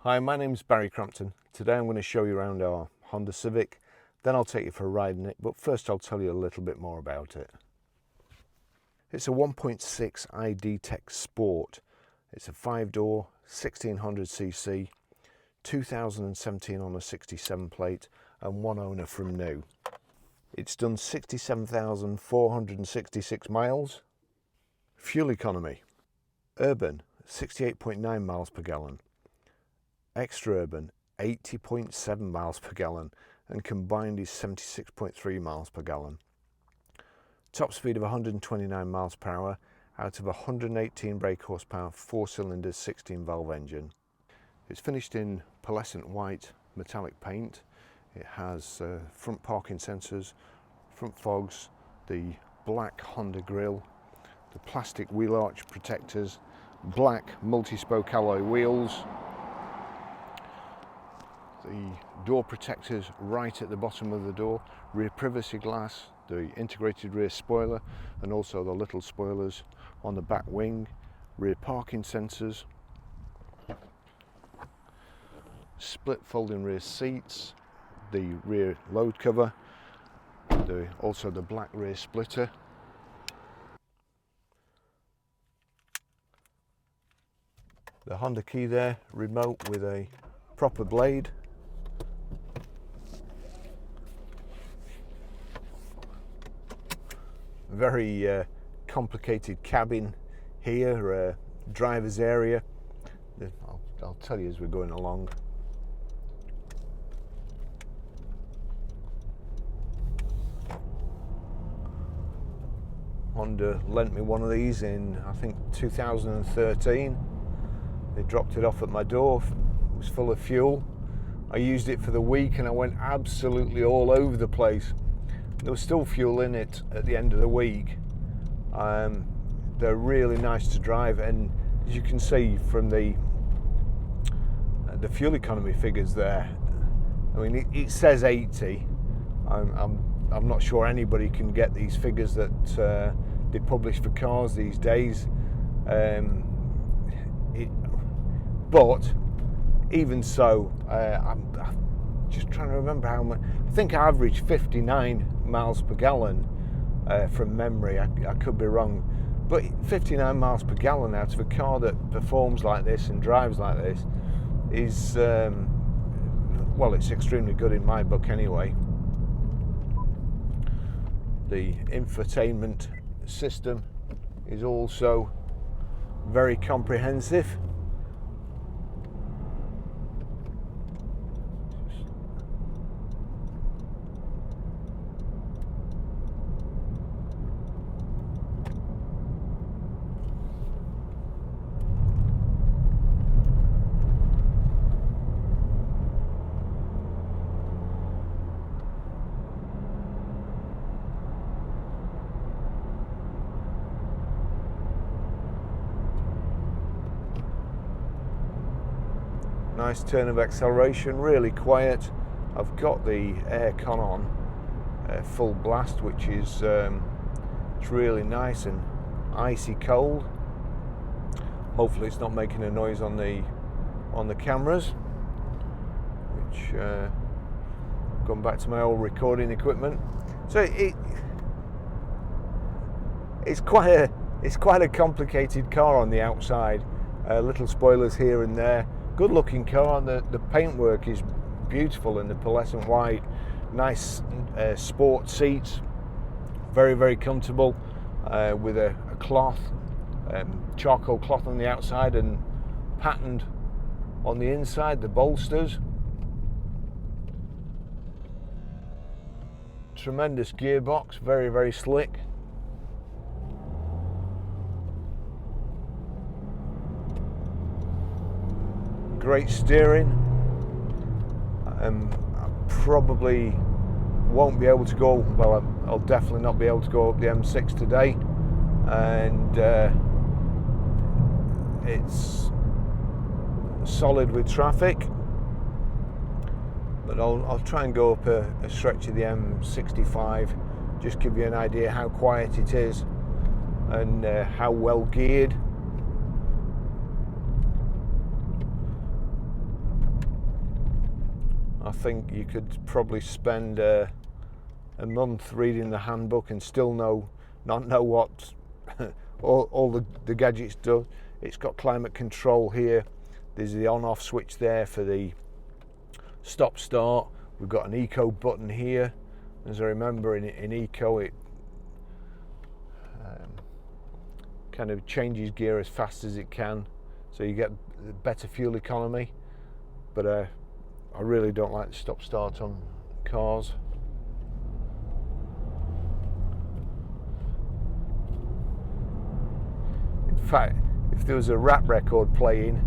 Hi, my name's Barry Crampton. Today I'm going to show you around our Honda Civic, then I'll take you for a ride in it, but first I'll tell you a little bit more about it. It's a 1.6i DTEC Sport. It's a 5-door, 1600cc, 2017 on a 67 plate and one owner from new. It's done 67,466 miles. Fuel economy, urban 68.9 miles per gallon. Extra urban 80.7 miles per gallon and combined is 76.3 miles per gallon. Top speed of 129 miles per hour out of 118 brake horsepower, 4 cylinders, 16 valve engine. It's finished in pearlescent white metallic paint. It has front parking sensors, front fogs, the black Honda grille, the plastic wheel arch protectors, black multi-spoke alloy wheels, the door protectors right at the bottom of the door, rear privacy glass, the integrated rear spoiler and also the little spoilers on the back wing, rear parking sensors, split folding rear seats, the rear load cover, also the black rear splitter, the Honda key there, remote with a proper blade, very complicated cabin here, driver's area. I'll tell you as we're going along. Honda lent me one of these in, I think, 2013. They dropped it off at my door. It was full of fuel. I used it for the week and I went absolutely all over the place. There was still fuel in it at the end of the week. They're really nice to drive, and as you can see from the fuel economy figures there, I mean it says 80. I'm not sure anybody can get these figures that they publish for cars these days. But even so, I'm just trying to remember how much. I think I averaged 59 miles per gallon from memory. I could be wrong, but 59 miles per gallon out of a car that performs like this and drives like this is, well, it's extremely good in my book anyway. The infotainment system is also very comprehensive. Nice turn of acceleration, really quiet. I've got the aircon on full blast, which is it's really nice and icy cold. Hopefully it's not making a noise on the cameras, which going back to my old recording equipment. So it's quite a complicated car on the outside. Little spoilers here and there. Good looking car. The paintwork is beautiful in the pearlescent white. Nice sport seats, very, very comfortable, with a cloth, charcoal cloth on the outside and patterned on the inside, the bolsters. Tremendous gearbox, very, very slick. Great steering. I probably won't be able to go, well, I'll definitely not be able to go up the M6 today, and it's solid with traffic, but I'll try and go up a stretch of the M65, just give you an idea how quiet it is and how well geared. think you could probably spend a month reading the handbook and still not know what all the gadgets do. It's got climate control here. There's the on-off switch there for the stop-start. We've got an eco button here. As I remember, in eco, it kind of changes gear as fast as it can, so you get better fuel economy. But I really don't like the stop-start on cars. In fact, if there was a rap record playing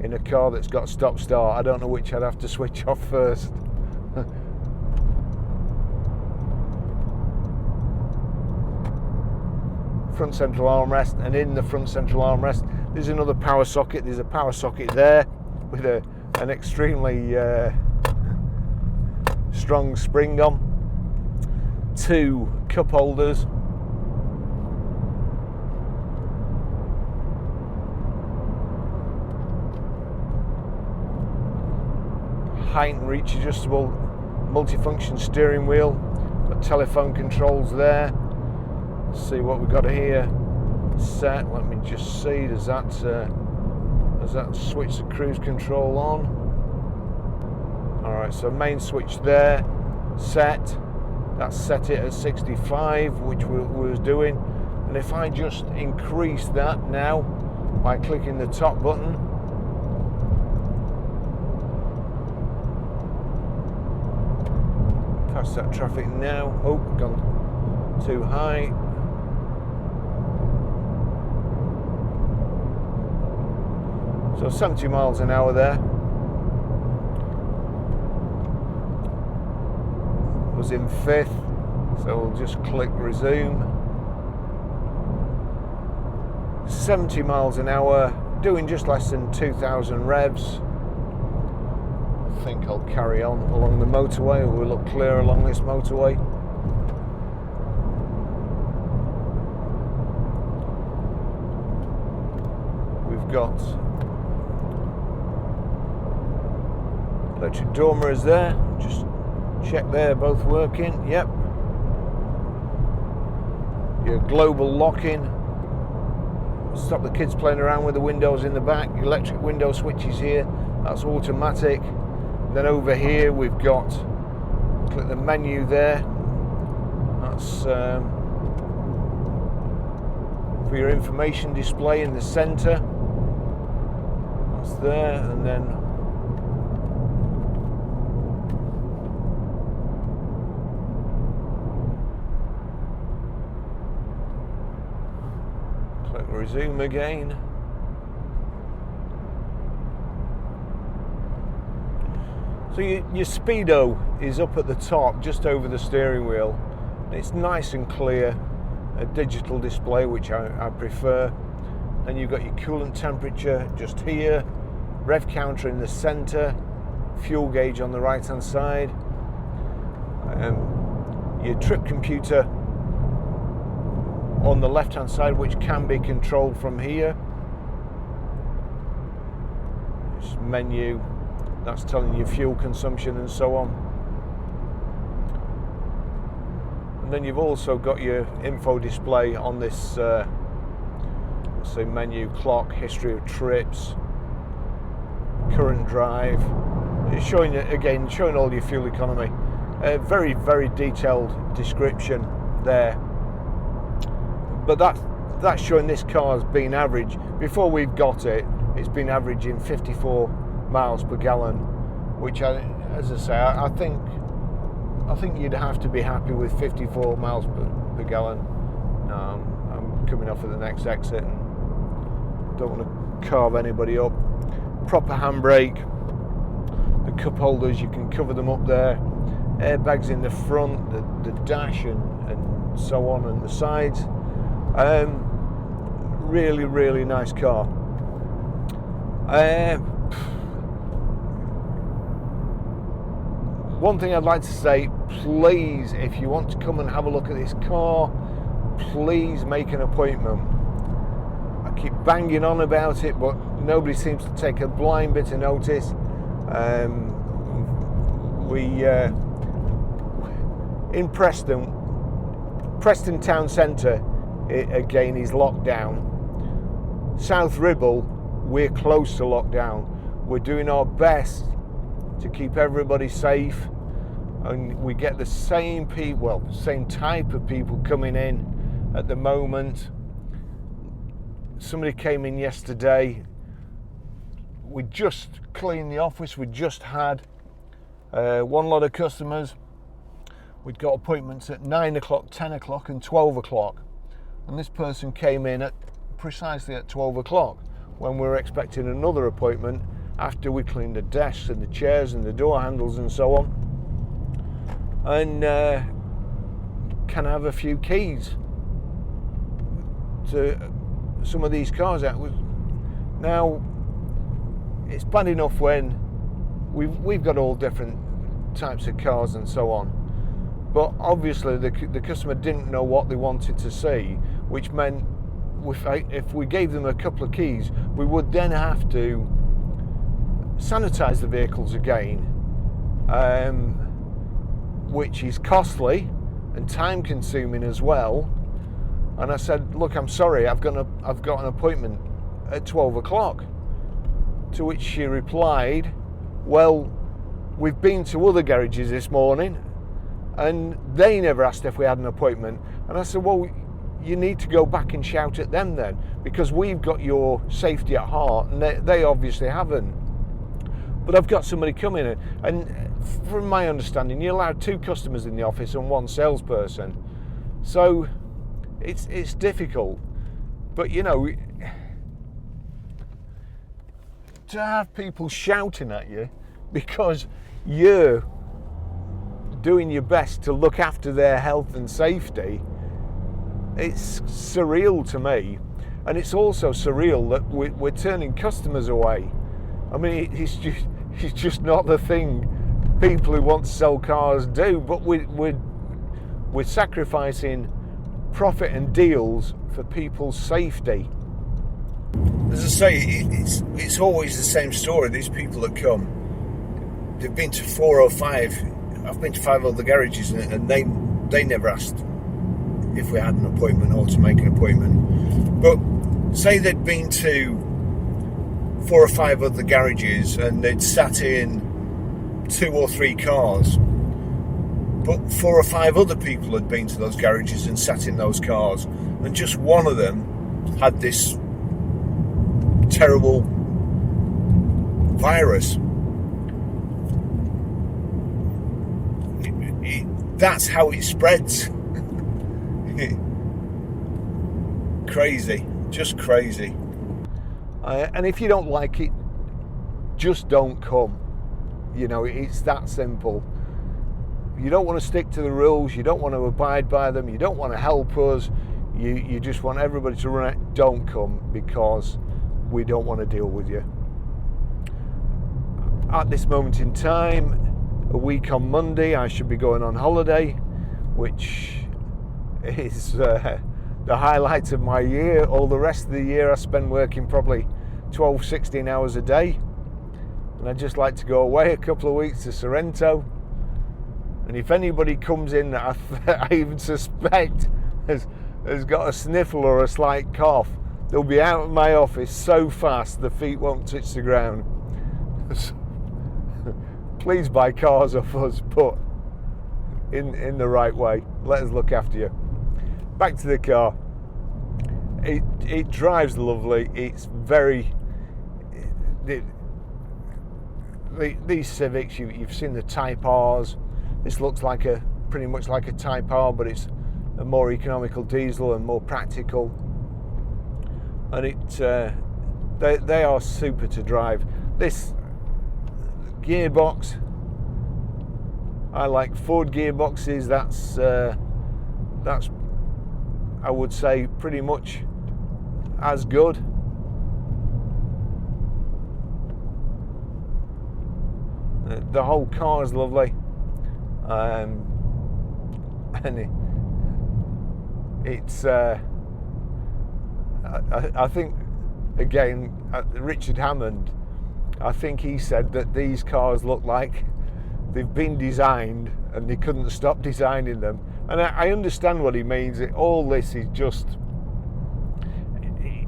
in a car that's got stop-start, I don't know which I'd have to switch off first. Front central armrest, and in the front central armrest there's another power socket. There's a power socket there with an extremely strong spring on, 2 cup holders, height and reach adjustable multifunction steering wheel, got telephone controls there. Let's see what we've got here set. Let me just see, does that switch the cruise control on? Alright, so main switch there, set. That's set it at 65, which we was doing. And if I just increase that now by clicking the top button, past that traffic now. Oh, gone too high. So 70 miles an hour there. Was in 5th, so we'll just click resume. 70 miles an hour, doing just less than 2,000 revs. I think I'll carry on along the motorway. We'll look clear along this motorway. We've got electric door mirrors there. Just check they're both working. Yep. Your global locking. Stop the kids playing around with the windows in the back. Electric window switches here. That's automatic. Then over here we've got, click the menu there. That's for your information display in the center. That's there, and then click resume again. So your speedo is up at the top, just over the steering wheel. It's nice and clear, a digital display, which I prefer. Then you've got your coolant temperature just here, rev counter in the center, fuel gauge on the right hand side, your trip computer on the left hand side, which can be controlled from here. This menu, that's telling you fuel consumption and so on. And then you've also got your info display on this let's say menu, clock, history of trips, current drive. It's showing you again, showing all your fuel economy. Very, very detailed description there. But that's showing this car's been average. Before we've got it, it's been averaging 54 miles per gallon, which, as I say, I think you'd have to be happy with 54 miles per gallon. I'm coming off at the next exit and don't want to carve anybody up. Proper handbrake. The cup holders, you can cover them up there. Airbags in the front, the dash and so on, and the sides. Really, really nice car. One thing I'd like to say, please, if you want to come and have a look at this car, please make an appointment. I keep banging on about it, but nobody seems to take a blind bit of notice. in Preston town centre, again is locked down. South Ribble, we're close to lockdown. We're doing our best to keep everybody safe, and we get the same same type of people coming in at the moment. Somebody came in yesterday. We just cleaned the office. We just had one lot of customers. We'd got appointments at 9 o'clock, 10 o'clock and 12 o'clock. And this person came in at precisely at 12 o'clock when we were expecting another appointment after we cleaned the desks and the chairs and the door handles and so on. And can I have a few keys to some of these cars out? Now, it's bad enough when we've got all different types of cars and so on, but obviously the customer didn't know what they wanted to see, which meant if we gave them a couple of keys, we would then have to sanitize the vehicles again, which is costly and time consuming as well. And I said, look, I'm sorry, I've got an appointment at 12 o'clock. To which she replied, well, we've been to other garages this morning and they never asked if we had an appointment. And I said, well, you need to go back and shout at them then, because we've got your safety at heart and they obviously haven't. But I've got somebody coming in, and from my understanding, you're allowed 2 customers in the office and 1 salesperson. So it's difficult. But you know, to have people shouting at you because you're doing your best to look after their health and safety, it's surreal to me. And it's also surreal that we're turning customers away. I mean, it's just not the thing people who want to sell cars do, but we're sacrificing profit and deals for people's safety. As I say, it's always the same story. These people that come, they've been to 4 or 5. I've been to 5 other garages, and they never asked if we had an appointment or to make an appointment. But say they'd been to 4 or 5 other garages and they'd sat in 2 or 3 cars, but 4 or 5 other people had been to those garages and sat in those cars, and just one of them had this terrible virus. That's how it spreads. Crazy, just crazy. And if you don't like it, just don't come. You know, it's that simple. You don't want to stick to the rules, you don't want to abide by them, you don't want to help us, you just want everybody to run it. Don't come, because we don't want to deal with you. At this moment in time, a week on Monday, I should be going on holiday, which is the highlight of my year. All the rest of the year I spend working probably 12, 16 hours a day, and I'd just like to go away a couple of weeks to Sorrento. And if anybody comes in that I even suspect has got a sniffle or a slight cough, they'll be out of my office so fast the feet won't touch the ground. Please buy cars off us, but in the right way. Let us look after you. Back to the car. It drives lovely. It's very... These Civics, you've seen the Type R's. This looks like pretty much like a Type R, but it's a more economical diesel and more practical. And they are super to drive. This gearbox, I like Ford gearboxes. That's I would say pretty much as good. The whole car is lovely. And it's I think, again, Richard Hammond, I think he said that these cars look like they've been designed and they couldn't stop designing them. And I understand what he means. All this is just,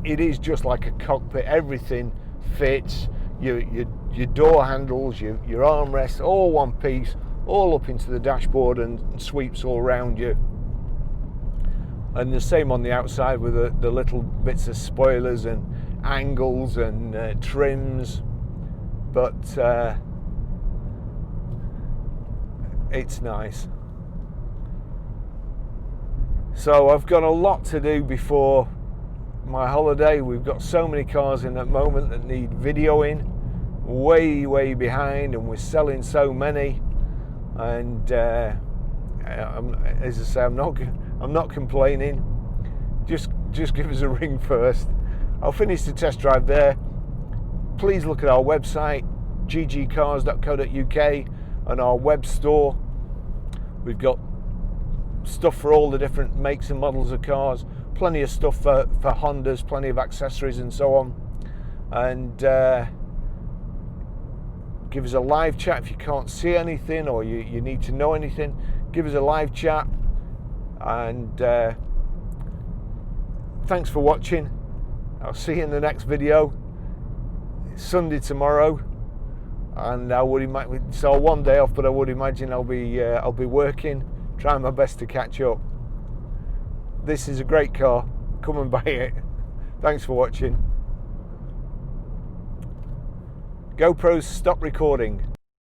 it is just like a cockpit. Everything fits. Your door handles, your armrests, all one piece, all up into the dashboard and sweeps all around you. And the same on the outside with the little bits of spoilers and angles and trims. But it's nice. So I've got a lot to do before my holiday. We've got so many cars in at the moment that need videoing, way behind, and we're selling so many. And as I say, I'm not complaining. Just give us a ring first. I'll finish the test drive there. Please look at our website, ggcars.co.uk, and our web store. We've got stuff for all the different makes and models of cars, plenty of stuff for Hondas, plenty of accessories and so on. And give us a live chat if you can't see anything or you need to know anything. Give us a live chat. And thanks for watching. I'll see you in the next video. It's Sunday tomorrow, and I would imagine, so one day off, but I would imagine I'll be working, trying my best to catch up. This is a great car. Come and buy it. Thanks for watching. GoPros, stop recording.